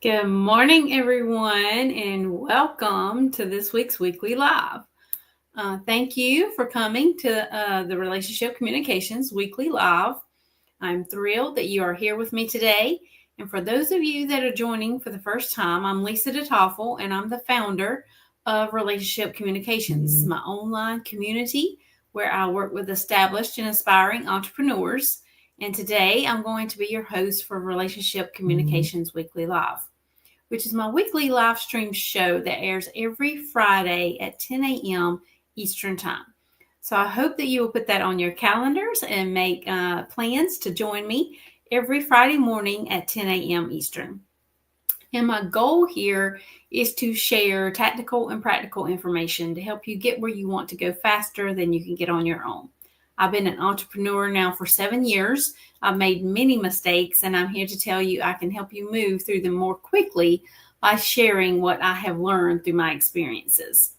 Good morning, everyone, and welcome to this week's Weekly Live. Thank you for coming to the Relationship Communications Weekly Live. I'm thrilled that you are here with me today. And for those of you that are joining for the first time, I'm Lisa DeToffol, and I'm the founder of Relationship Communications, my online community where I work with established and aspiring entrepreneurs. And today I'm going to be your host for Relationship Communications Weekly Live, which is my weekly live stream show that airs every Friday at 10 a.m. Eastern Time. So I hope that you will put that on your calendars and make plans to join me every Friday morning at 10 a.m. Eastern. And my goal here is to share tactical and practical information to help you get where you want to go faster than you can get on your own. I've been an entrepreneur now for 7 years. I've made many mistakes, and I'm here to tell you I can help you move through them more quickly by sharing what I have learned through my experiences.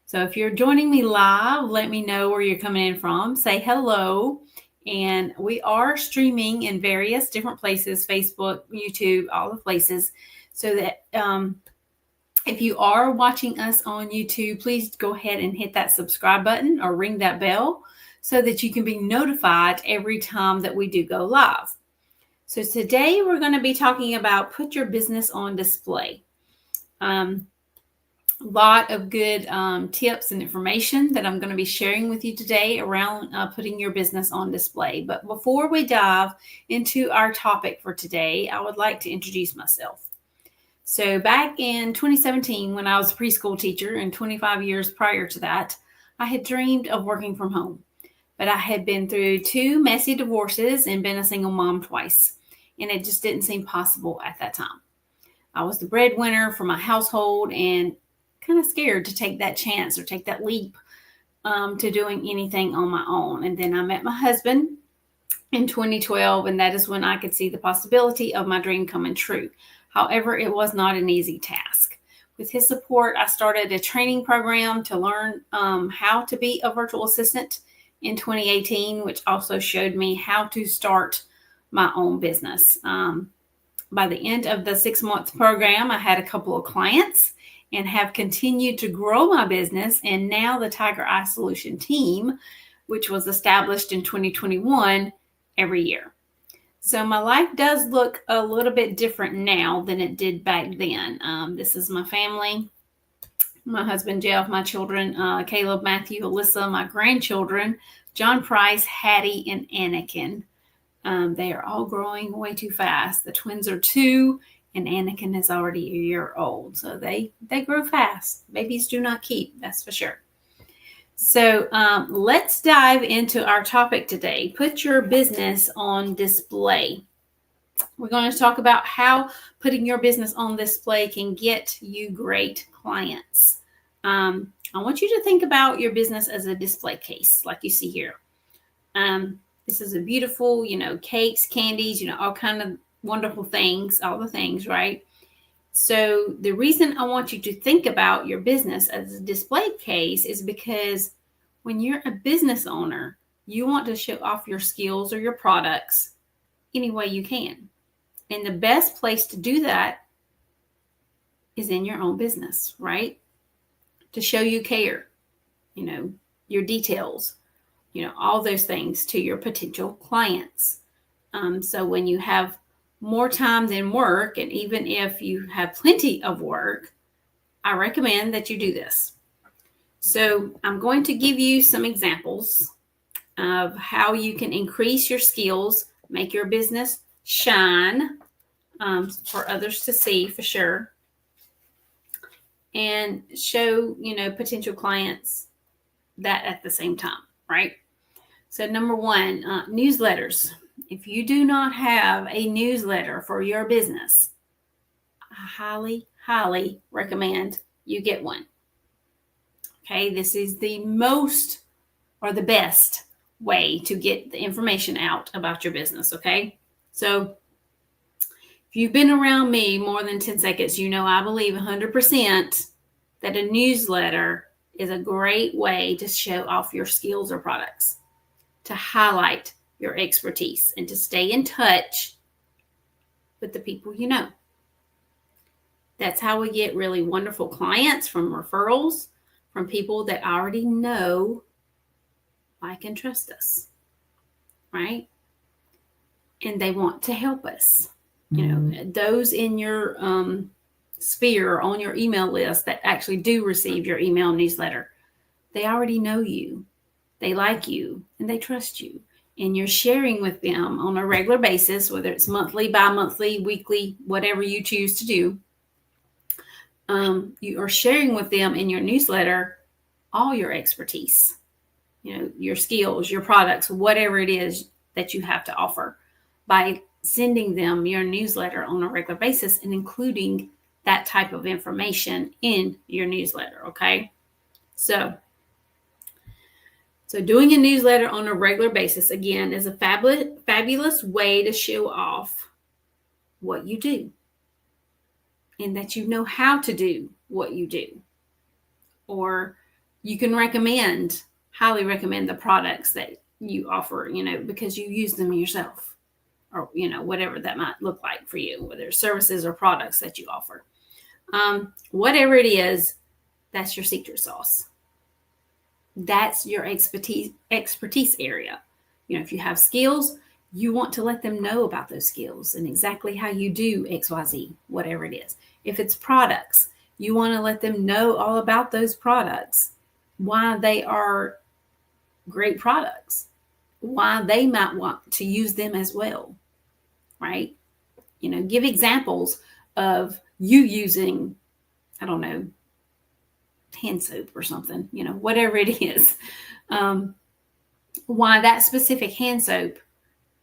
So if you're joining me live, let me know where you're coming in from. Say hello. And we are streaming in various different places, Facebook, YouTube, all the places. So that if you are watching us on YouTube, please go ahead and hit that subscribe button or ring that bell so that you can be notified every time that we do go live. So today we're going to be talking about put your business on display. A lot of good tips and information that I'm going to be sharing with you today around putting your business on display. But before we dive into our topic for today, I would like to introduce myself. So back in 2017, when I was a preschool teacher, and 25 years prior to that, I had dreamed of working from home. But I had been through 2 messy divorces and been a single mom twice, and it just didn't seem possible at that time. I was the breadwinner for my household and kind of scared to take that chance or take that leap to doing anything on my own. And then I met my husband in 2012, and that is when I could see the possibility of my dream coming true. However, it was not an easy task. With his support, I started a training program to learn how to be a virtual assistant in 2018, which also showed me how to start my own business. By the end of the 6-month program, I had a couple of clients and have continued to grow my business. And now the Tiger Eye Solution team, which was established in 2021, every year. So my life does look a little bit different now than it did back then. This is my family. My husband, Jeff, my children, Caleb, Matthew, Alyssa, my grandchildren, John Price, Hattie, and Anakin. They are all growing way too fast. The twins are 2, and Anakin is already a year old. So they grow fast. Babies do not keep, that's for sure. So let's dive into our topic today. Put your business on display. We're going to talk about how putting your business on display can get you great clients. I want you to think about your business as a display case, like you see here. This is a beautiful, cakes, candies, all kind of wonderful things, all the things, right? So the reason I want you to think about your business as a display case is because when you're a business owner, you want to show off your skills or your products any way you can. And the best place to do that is in your own business, right? To show you care, your details, all those things to your potential clients. So when you have more time than work, and even if you have plenty of work, I recommend that you do this. So I'm going to give you some examples of how you can increase your skills, make your business shine for others to see for sure, and show, potential clients that at the same time, right? So number 1, newsletters. If you do not have a newsletter for your business, I highly, highly recommend you get one. Okay, this is the most or the best way to get the information out about your business, okay? So if you've been around me more than 10 seconds, I believe 100% that a newsletter is a great way to show off your skills or products, to highlight your expertise, and to stay in touch with the people you know. That's how we get really wonderful clients from referrals, from people that already know, like, and trust us, right? And they want to help us. Those in your sphere on your email list that actually do receive your email newsletter, they already know you, they like you, and they trust you. And you're sharing with them on a regular basis, whether it's monthly, bi-monthly, weekly, whatever you choose to do. You are sharing with them in your newsletter all your expertise, your skills, your products, whatever it is that you have to offer, by sending them your newsletter on a regular basis and including that type of information in your newsletter. Okay. So doing a newsletter on a regular basis, again, is a fabulous way to show off what you do and that you know how to do what you do. Or you can highly recommend the products that you offer, because you use them yourself, or, whatever that might look like for you, whether it's services or products that you offer. Whatever it is, that's your secret sauce. That's your expertise area. If you have skills, you want to let them know about those skills and exactly how you do XYZ, whatever it is. If it's products, you want to let them know all about those products, why they are great products, why they might want to use them as well, right? Give examples of you using, I don't know, hand soap or something, whatever it is, why that specific hand soap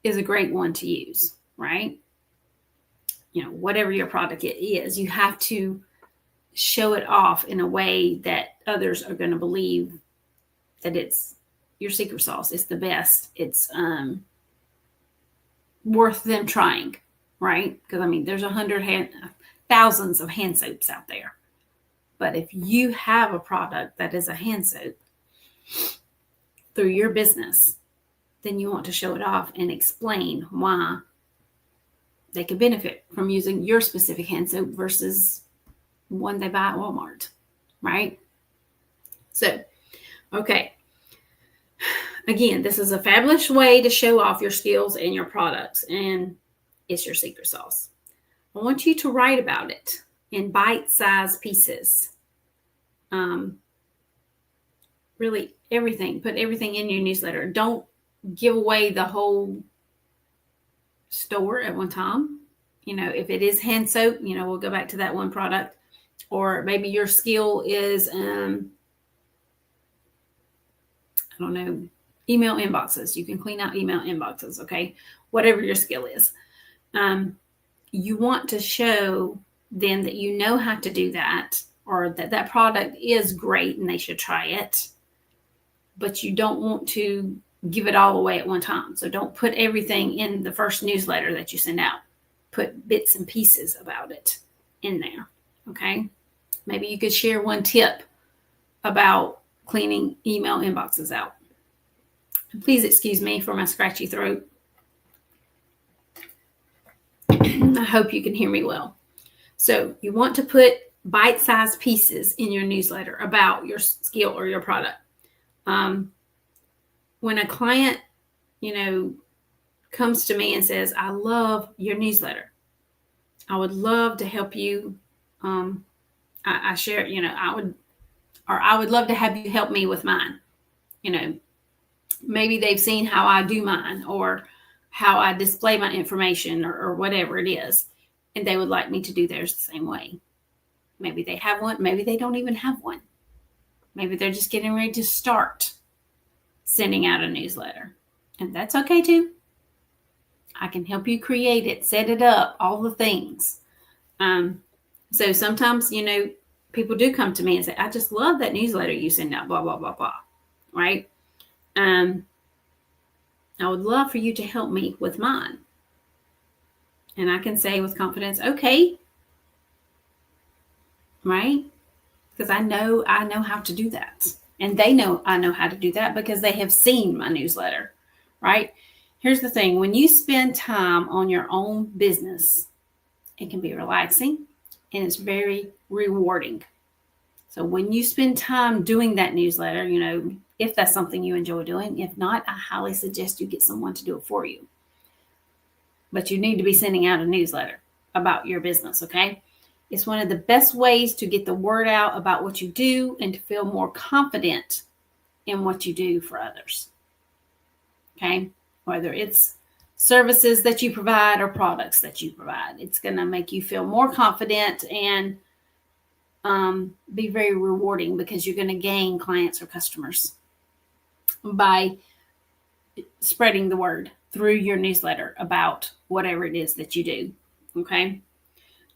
is a great one to use, right? Whatever your product is, you have to show it off in a way that others are going to believe that it's your secret sauce. It's the best. It's worth them trying, right? Because there's thousands of hand soaps out there. But if you have a product that is a hand soap through your business, then you want to show it off and explain why they could benefit from using your specific hand soap versus one they buy at Walmart, right? So, okay. Again, this is a fabulous way to show off your skills and your products, and it's your secret sauce. I want you to write about it in bite-sized pieces. Really everything. Put everything in your newsletter. Don't give away the whole store at one time. If it is hand soap, we'll go back to that one product. Or maybe your skill is, I don't know, email inboxes. You can clean out email inboxes, okay? Whatever your skill is. You want to show them that you know how to do that, or that product is great and they should try it. But you don't want to give it all away at one time. So don't put everything in the first newsletter that you send out. Put bits and pieces about it in there, okay? Maybe you could share one tip about cleaning email inboxes out. Please excuse me for my scratchy throat. I hope you can hear me well. So you want to put bite-sized pieces in your newsletter about your skill or your product. When a client, comes to me and says, I love your newsletter, I would love to help you. I share, I would love to have you help me with mine. Maybe they've seen how I do mine or how I display my information or whatever it is, and they would like me to do theirs the same way. Maybe they have one. Maybe they don't even have one. Maybe they're just getting ready to start sending out a newsletter, and that's okay too. I can help you create it, set it up, all the things. So sometimes, people do come to me and say, I just love that newsletter you send out, blah, blah, blah, blah. Right? I would love for you to help me with mine. And I can say with confidence, okay. Right? Because I know how to do that. And they know I know how to do that because they have seen my newsletter. Right? Here's the thing. When you spend time on your own business, it can be relaxing and it's very rewarding. So when you spend time doing that newsletter, if that's something you enjoy doing, if not, I highly suggest you get someone to do it for you. But you need to be sending out a newsletter about your business, okay? It's one of the best ways to get the word out about what you do and to feel more confident in what you do for others, okay? Whether it's services that you provide or products that you provide, it's going to make you feel more confident and be very rewarding because you're going to gain clients or customers by spreading the word through your newsletter about whatever it is that you do, okay?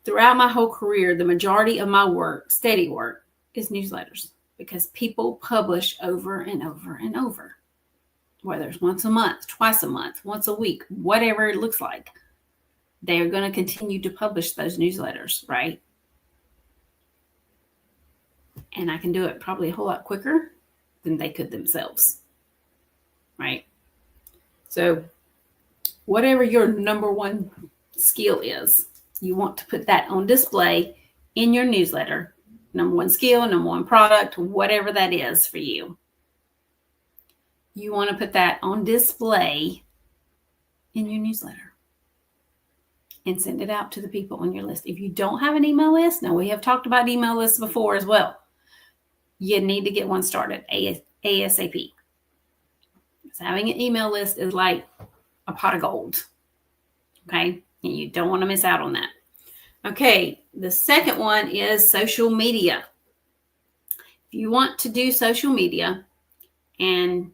Throughout my whole career, the majority of my work, steady work, is newsletters because people publish over and over and over, whether it's once a month, twice a month, once a week, whatever it looks like. They are going to continue to publish those newsletters, right? And I can do it probably a whole lot quicker than they could themselves, right? So whatever your number one skill is, you want to put that on display in your newsletter. Number one skill, number one product, whatever that is for you. You want to put that on display in your newsletter and send it out to the people on your list. If you don't have an email list, now we have talked about email lists before as well. You need to get one started ASAP. So having an email list is like a pot of gold, okay? And you don't want to miss out on that. Okay, the second one is social media. If you want to do social media, and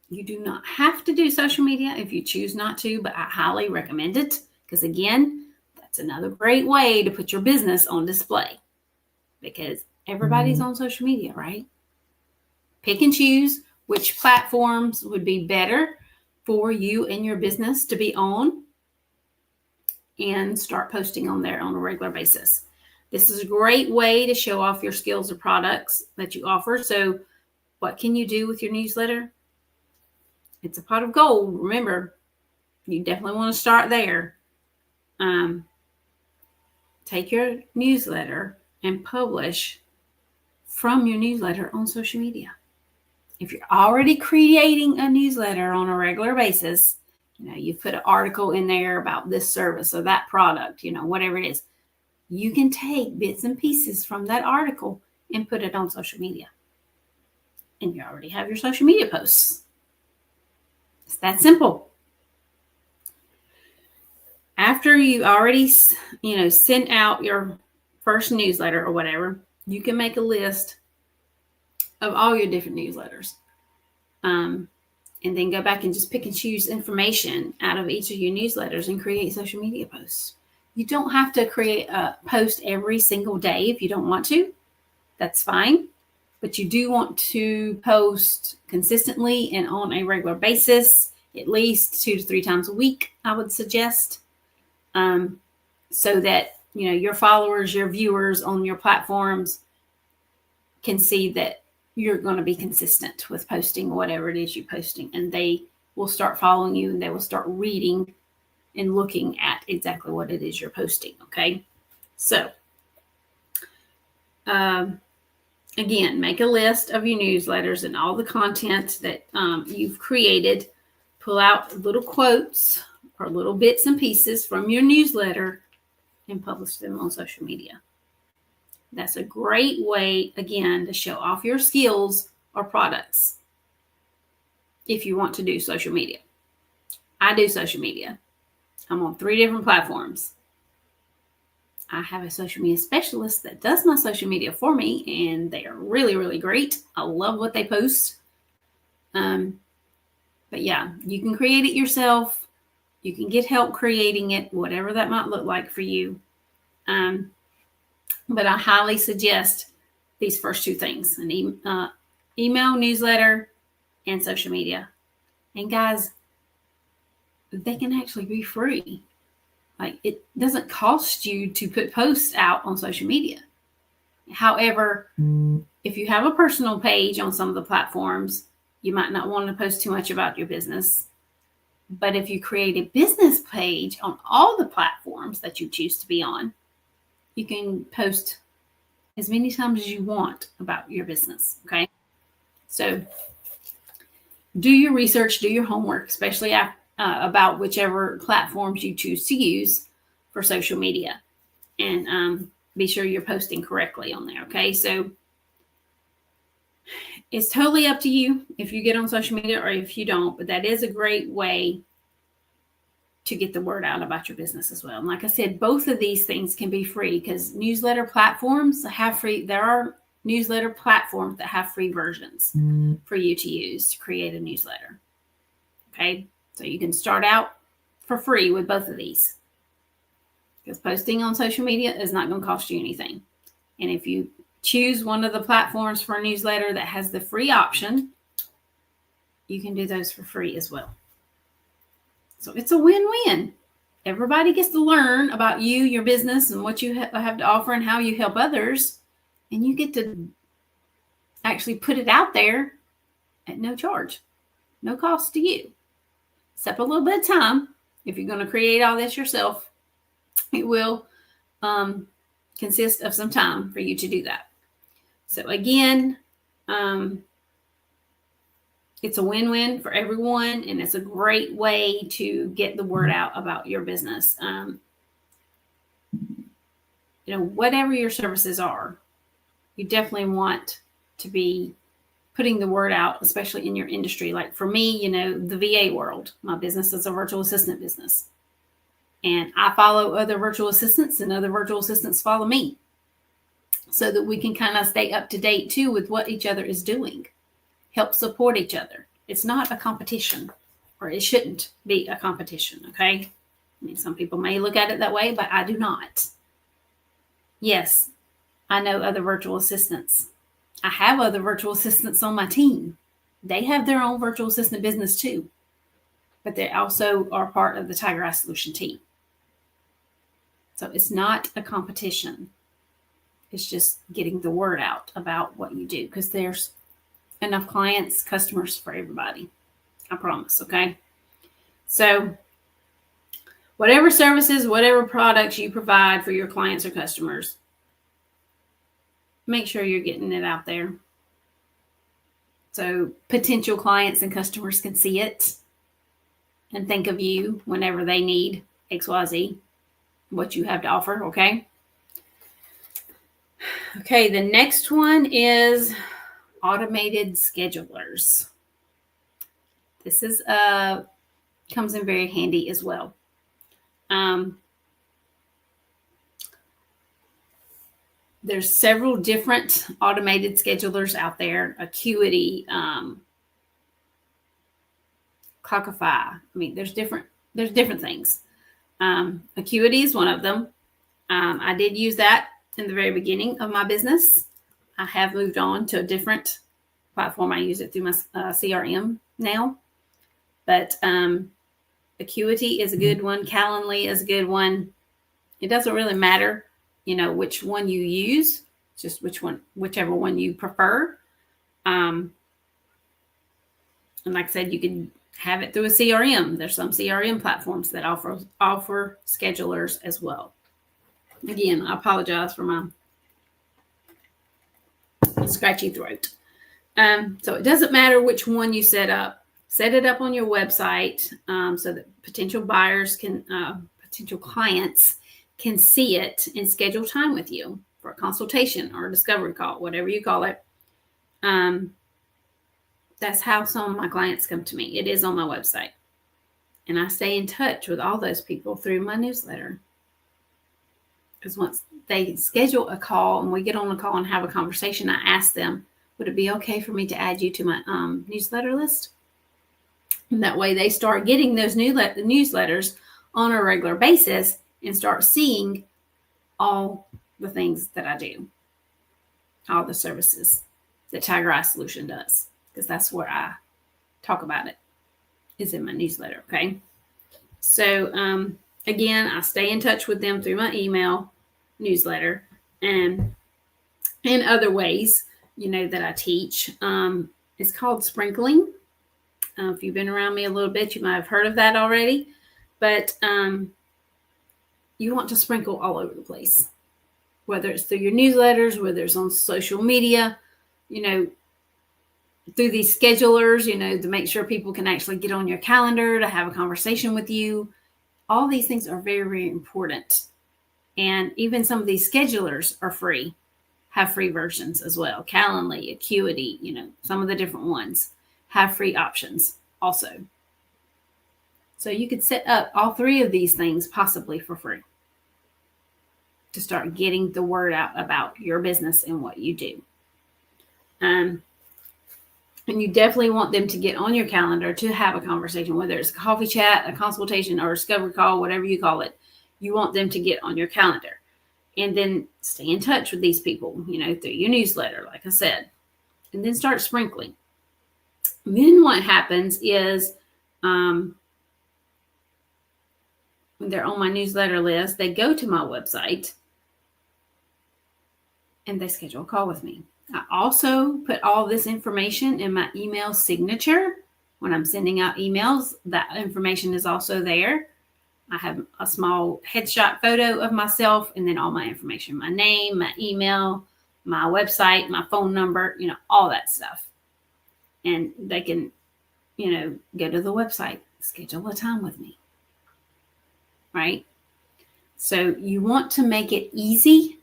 you do not have to do social media if you choose not to, but I highly recommend it because, again, that's another great way to put your business on display because everybody's on social media, right? Pick and choose which platforms would be better for you and your business to be on and start posting on there on a regular basis. This is a great way to show off your skills or products that you offer. So what can you do with your newsletter? It's a pot of gold. Remember, you definitely want to start there. Take your newsletter and publish from your newsletter on social media. If you're already creating a newsletter on a regular basis, you put an article in there about this service or that product, whatever it is, you can take bits and pieces from that article and put it on social media. And you already have your social media posts. It's that simple. After you already, sent out your first newsletter or whatever, you can make a list of all your different newsletters. And then go back and just pick and choose information out of each of your newsletters and create social media posts. You don't have to create a post every single day if you don't want to. That's fine. But you do want to post consistently and on a regular basis, at least 2 to 3 times a week, I would suggest, so that, your followers, your viewers on your platforms can see that you're going to be consistent with posting whatever it is you're posting, and they will start following you and they will start reading and looking at exactly what it is you're posting. Okay. So, again, make a list of your newsletters and all the content that you've created. Pull out little quotes or little bits and pieces from your newsletter and publish them on social media. That's a great way, again, to show off your skills or products if you want to do social media. I do social media. I'm on 3 different platforms. I have a social media specialist that does my social media for me, and they are really, really great. I love what they post. But yeah, you can create it yourself. You can get help creating it, whatever that might look like for you. But I highly suggest these first 2 things, an email, newsletter, and social media. And guys, they can actually be free. Like, it doesn't cost you to put posts out on social media. However, if you have a personal page on some of the platforms, you might not want to post too much about your business. But if you create a business page on all the platforms that you choose to be on, you can post as many times as you want about your business. Okay. So do your research, do your homework, especially about whichever platforms you choose to use for social media, and be sure you're posting correctly on there. Okay. So it's totally up to you if you get on social media or if you don't, but that is a great way to get the word out about your business as well. And like I said, both of these things can be free because newsletter platforms have free. There are newsletter platforms that have free versions for you to use to create a newsletter. Okay. So you can start out for free with both of these because posting on social media is not going to cost you anything. And if you choose one of the platforms for a newsletter that has the free option, you can do those for free as well. So it's a win-win. Everybody gets to learn about you, your business, and what you have to offer and how you help others. And you get to actually put it out there at no charge, no cost to you, except a little bit of time. If you're going to create all this yourself, it will consist of some time for you to do that. So again, it's a win-win for everyone, and it's a great way to get the word out about your business. Whatever your services are, you definitely want to be putting the word out, especially in your industry. Like for me, the VA world, my business is a virtual assistant business, and I follow other virtual assistants, and other virtual assistants follow me, so that we can kind of stay up to date too with what each other is doing. Help support each other. It's not a competition, or it shouldn't be a competition. Okay. I mean, some people may look at it that way, but I do not. Yes, I know other virtual assistants. I have other virtual assistants on my team. They have their own virtual assistant business too, but they also are part of the Tiger Eye Solution team. So it's not a competition. It's just getting the word out about what you do, because there's enough clients, customers for everybody. I promise. Okay. So whatever services, whatever products you provide for your clients or customers, make sure you're getting it out there so potential clients and customers can see it and think of you whenever they need XYZ, what you have to offer. Okay. Okay. The next one is automated schedulers. This is comes in very handy as well. There's several different automated schedulers out there. Acuity, Clockify. I mean, there's different things. Acuity is one of them. I did use that in the very beginning of my business. I have moved on to a different platform. I use it through my CRM now. But Acuity is a good one. Calendly is a good one. It doesn't really matter, which one you use, just whichever one you prefer. And like I said, you can have it through a CRM. There's some CRM platforms that offer schedulers as well. Again, I apologize for my scratchy throat. So it doesn't matter which one you set up. Set it up on your website so that potential clients can see it and schedule time with you for a consultation or a discovery call, whatever you call it. That's how some of my clients come to me. It is on my website. And I stay in touch with all those people through my newsletter. Because once they schedule a call and we get on a call and have a conversation, I ask them, would it be okay for me to add you to my newsletter list? And that way they start getting those newsletters on a regular basis and start seeing all the things that I do, all the services that Tiger Eye Solution does, because that's where I talk about it, is in my newsletter. Okay. So, again, I stay in touch with them through my email newsletter and in other ways, that I teach. It's called sprinkling. If you've been around me a little bit, you might have heard of that already, but you want to sprinkle all over the place. whether it's through your newsletters, whether it's on social media, through these schedulers, to make sure people can actually get on your calendar to have a conversation with you. All these things are very, very important. And even some of these schedulers are free, have free versions as well. Calendly, Acuity, some of the different ones have free options also. So you could set up all three of these things possibly for free to start getting the word out about your business and what you do. And you definitely want them to get on your calendar to have a conversation, whether it's a coffee chat, a consultation, or a discovery call, whatever you call it. You want them to get on your calendar. And then stay in touch with these people, through your newsletter, like I said. And then start sprinkling. Then what happens is when they're on my newsletter list, they go to my website and they schedule a call with me. I also put all this information in my email signature. When I'm sending out emails, that information is also there. I have a small headshot photo of myself and then all my information, my name, my email, my website, my phone number, all that stuff. And they can, go to the website, schedule a time with me. Right? So you want to make it easy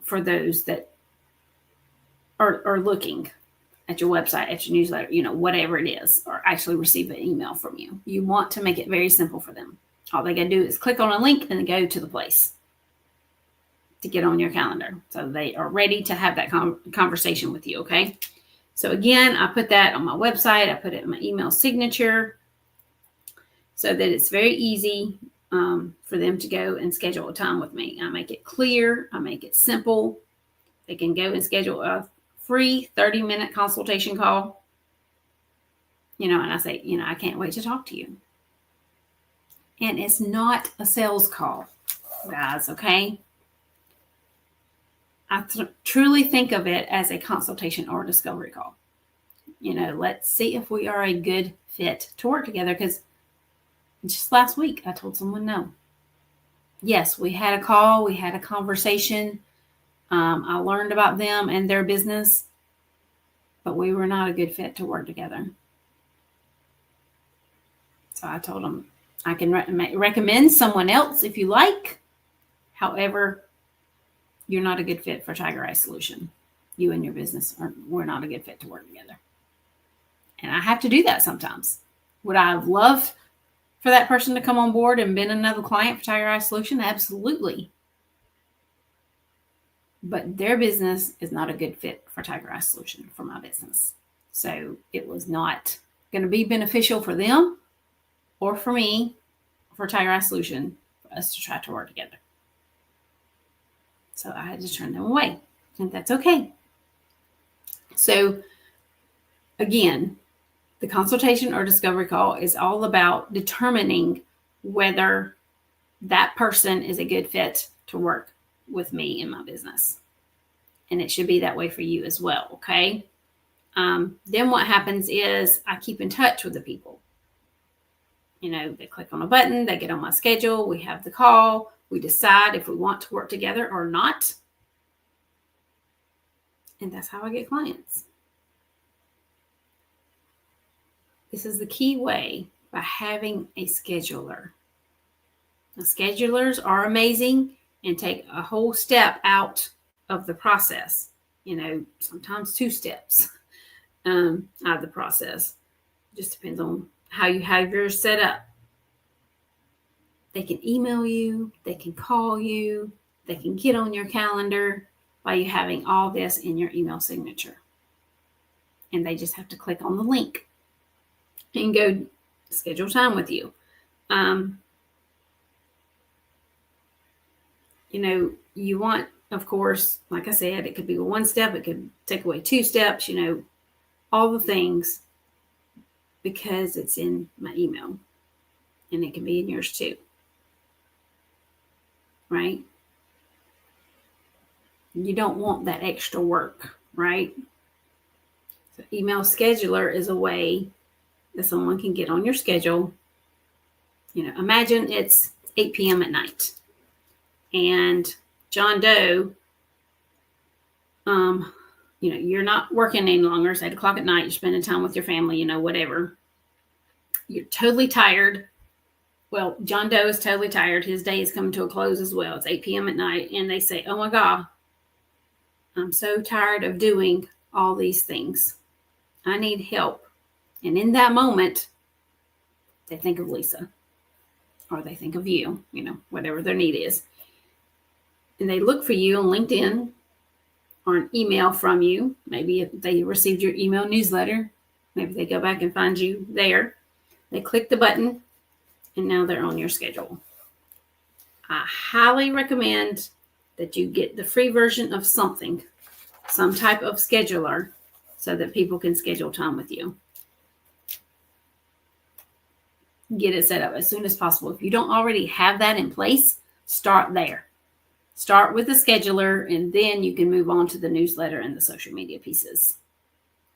for those that are looking at your website, at your newsletter, whatever it is, or actually receive an email from you. You want to make it very simple for them. All they got to do is click on a link and then go to the place to get on your calendar. So they are ready to have that conversation with you, okay? So again, I put that on my website. I put it in my email signature so that it's very easy for them to go and schedule a time with me. I make it clear. I make it simple. They can go and schedule a free 30-minute consultation call, and I say, I can't wait to talk to you. And it's not a sales call, guys, okay? I truly think of it as a consultation or a discovery call. Let's see if we are a good fit to work together, because just last week I told someone no. Yes, we had a call, we had a conversation. I learned about them and their business, but we were not a good fit to work together. So I told them I can recommend someone else if you like. However, you're not a good fit for Tiger Eye Solution. You and your business we're not a good fit to work together. And I have to do that sometimes. Would I have loved for that person to come on board and been another client for Tiger Eye Solution? Absolutely. But their business is not a good fit for Tiger Eye Solution, for my business. So it was not going to be beneficial for them or for me, for Tiger Eye Solution, for us to try to work together. So I had to turn them away, and that's okay. So again, the consultation or discovery call is all about determining whether that person is a good fit to work with me in my business. And it should be that way for you as well, okay? Then what happens is I keep in touch with the people. They click on a button, they get on my schedule, we have the call, we decide if we want to work together or not. And that's how I get clients. This is the key way, by having a scheduler. Now, schedulers are amazing and take a whole step out of the process. Sometimes 2 steps out of the process. Just depends on how you have yours set up. They can email you, they can call you, they can get on your calendar by you having all this in your email signature. And they just have to click on the link and go schedule time with you. You want, of course, like I said, it could be 1 step, it could take away 2 steps, all the things, because it's in my email, and it can be in yours too. Right? You don't want that extra work, right? So email scheduler is a way that someone can get on your schedule. Imagine it's 8 p.m. at night and John Doe, you're not working any longer. It's 8 o'clock at night. You're spending time with your family, whatever. You're totally tired. Well, John Doe is totally tired. His day is coming to a close as well. It's 8 p.m. at night. And they say, oh my God, I'm so tired of doing all these things. I need help. And in that moment, they think of Lisa, or they think of you, whatever their need is. And they look for you on LinkedIn or an email from you. Maybe if they received your email newsletter, maybe they go back and find you there. They click the button, and now they're on your schedule. I highly recommend that you get the free version of something, some type of scheduler, so that people can schedule time with you. Get it set up as soon as possible. If you don't already have that in place, start there. Start with the scheduler, and then you can move on to the newsletter and the social media pieces.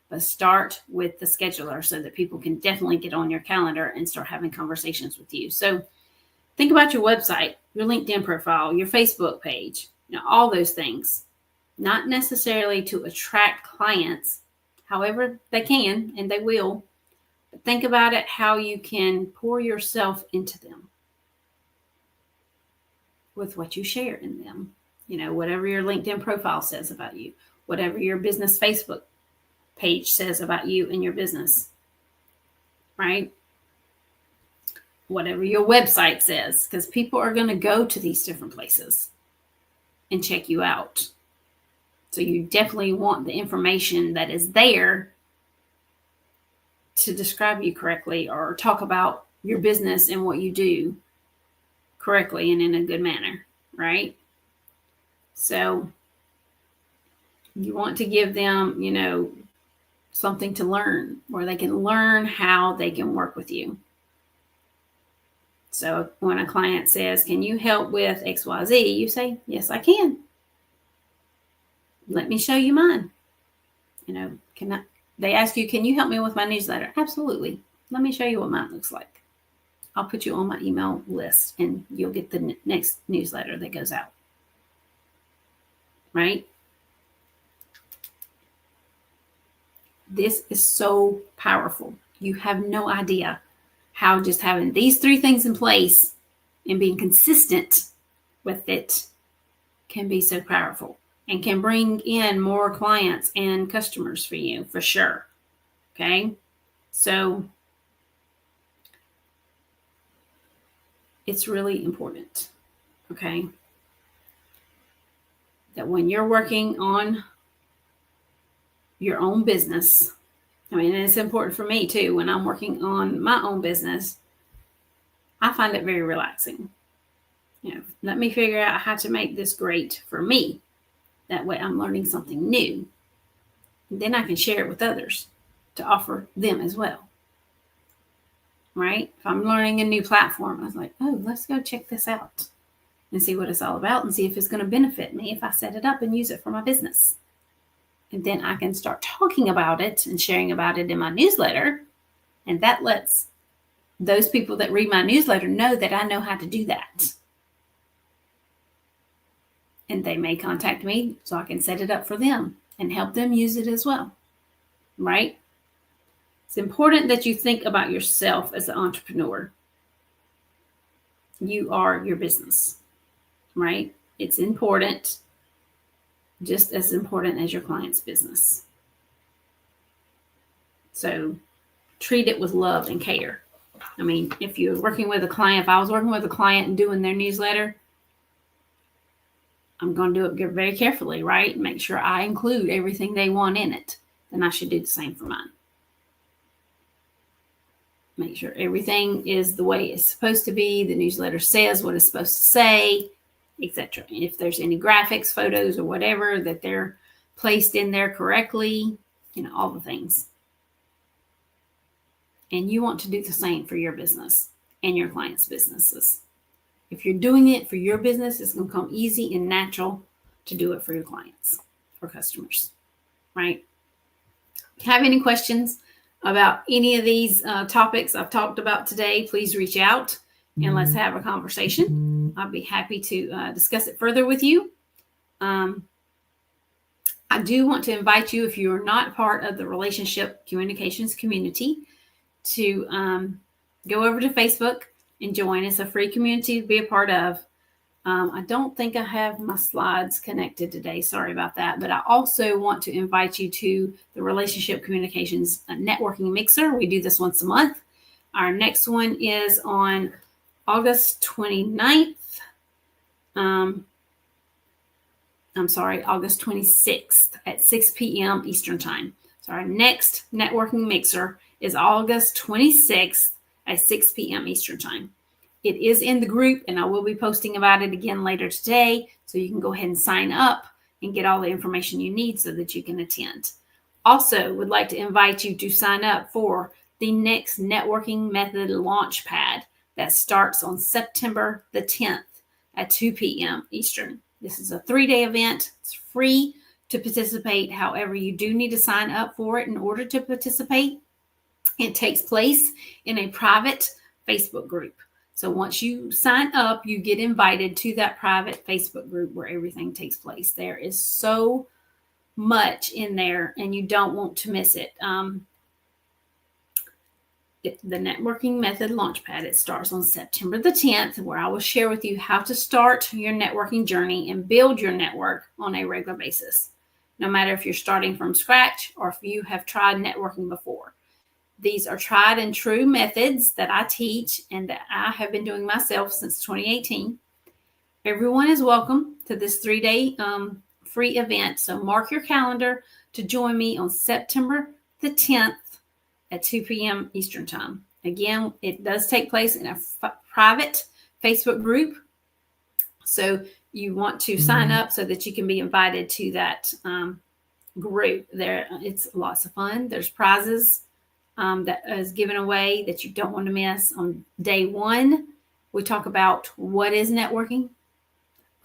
But start with the scheduler so that people can definitely get on your calendar and start having conversations with you. So think about your website, your LinkedIn profile, your Facebook page, all those things. Not necessarily to attract clients. However, they can and they will. But think about it, how you can pour yourself into them with what you share in them. Whatever your LinkedIn profile says about you, whatever your business Facebook page says about you and your business, right? Whatever your website says, because people are going to go to these different places and check you out. So you definitely want the information that is there to describe you correctly or talk about your business and what you do correctly and in a good manner, right? So you want to give them, something to learn where they can learn how they can work with you. So when a client says, can you help with XYZ? You say, yes, I can. Let me show you mine. They ask you, can you help me with my newsletter? Absolutely. Let me show you what mine looks like. I'll put you on my email list and you'll get the next newsletter that goes out. Right? This is so powerful. You have no idea how just having these 3 things in place and being consistent with it can be so powerful and can bring in more clients and customers for you, for sure. Okay? So it's really important, okay, that when you're working on your own business, it's important for me too. When I'm working on my own business, I find it very relaxing. Let me figure out how to make this great for me. That way I'm learning something new. And then I can share it with others to offer them as well. Right? If I'm learning a new platform, I was like, oh, let's go check this out and see what it's all about and see if it's going to benefit me if I set it up and use it for my business. And then I can start talking about it and sharing about it in my newsletter. And that lets those people that read my newsletter know that I know how to do that. And they may contact me so I can set it up for them and help them use it as well. Right? It's important that you think about yourself as an entrepreneur. You are your business. Right? It's important. Just as important as your client's business. So treat it with love and care. If you're working with a client, if I was working with a client and doing their newsletter, I'm going to do it very carefully, right? Make sure I include everything they want in it. Then I should do the same for mine. Make sure everything is the way it's supposed to be. The newsletter says what it's supposed to say, etc. And if there's any graphics, photos, or whatever, that they're placed in there correctly, all the things. And you want to do the same for your business and your clients' businesses. If you're doing it for your business, it's going to come easy and natural to do it for your clients or customers, right? If you have any questions about any of these topics I've talked about today, please reach out. and let's have a conversation. I'll be happy to discuss it further with you. I do want to invite you, if you're not part of the relationship communications community, to go over to Facebook and join. It's a free community to be a part of. I don't think I have my slides connected today. Sorry about that. But I also want to invite you to the Relationship Communications Networking Mixer. We do this once a month. Our next one is on August 29th. August 26th at 6 p.m. Eastern Time. So our next networking mixer is August 26th at 6 p.m. Eastern Time. It is in the group, and I will be posting about it again later today, so you can go ahead and sign up and get all the information you need so that you can attend. Also, would like to invite you to sign up for the next Networking Method Launchpad that starts on September the 10th at 2 p.m. Eastern. This is a 3-day event. It's free to participate. However, you do need to sign up for it in order to participate. It takes place in a private Facebook group. So once you sign up, you get invited to that private Facebook group where everything takes place. There is so much in there, and you don't want to miss it. The Networking Method Launchpad, it starts on September the 10th, where I will share with you how to start your networking journey and build your network on a regular basis, no matter if you're starting from scratch or if you have tried networking before. These are tried and true methods that I teach and that I have been doing myself since 2018. Everyone is welcome to this 3-day free event. So mark your calendar to join me on September the 10th at 2 p.m. Eastern Time. Again, it does take place in a private Facebook group. So you want to sign up so that you can be invited to that group. There, it's lots of fun. There's prizes that is given away that you don't want to miss. On day 1, we talk about what is networking.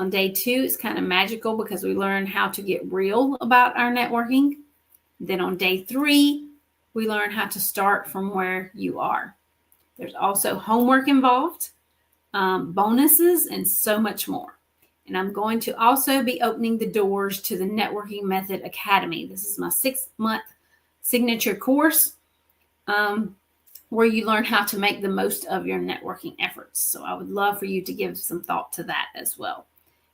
On day 2, it's kind of magical because we learn how to get real about our networking. Then on day 3, we learn how to start from where you are. There's also homework involved, bonuses, and so much more. And I'm going to also be opening the doors to the Networking Method Academy. This is my 6-month signature course where you learn how to make the most of your networking efforts. So I would love for you to give some thought to that as well.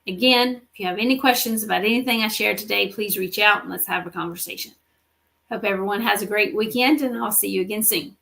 Again, if you have any questions about anything I shared today, please reach out and let's have a conversation. Hope everyone has a great weekend, and I'll see you again soon.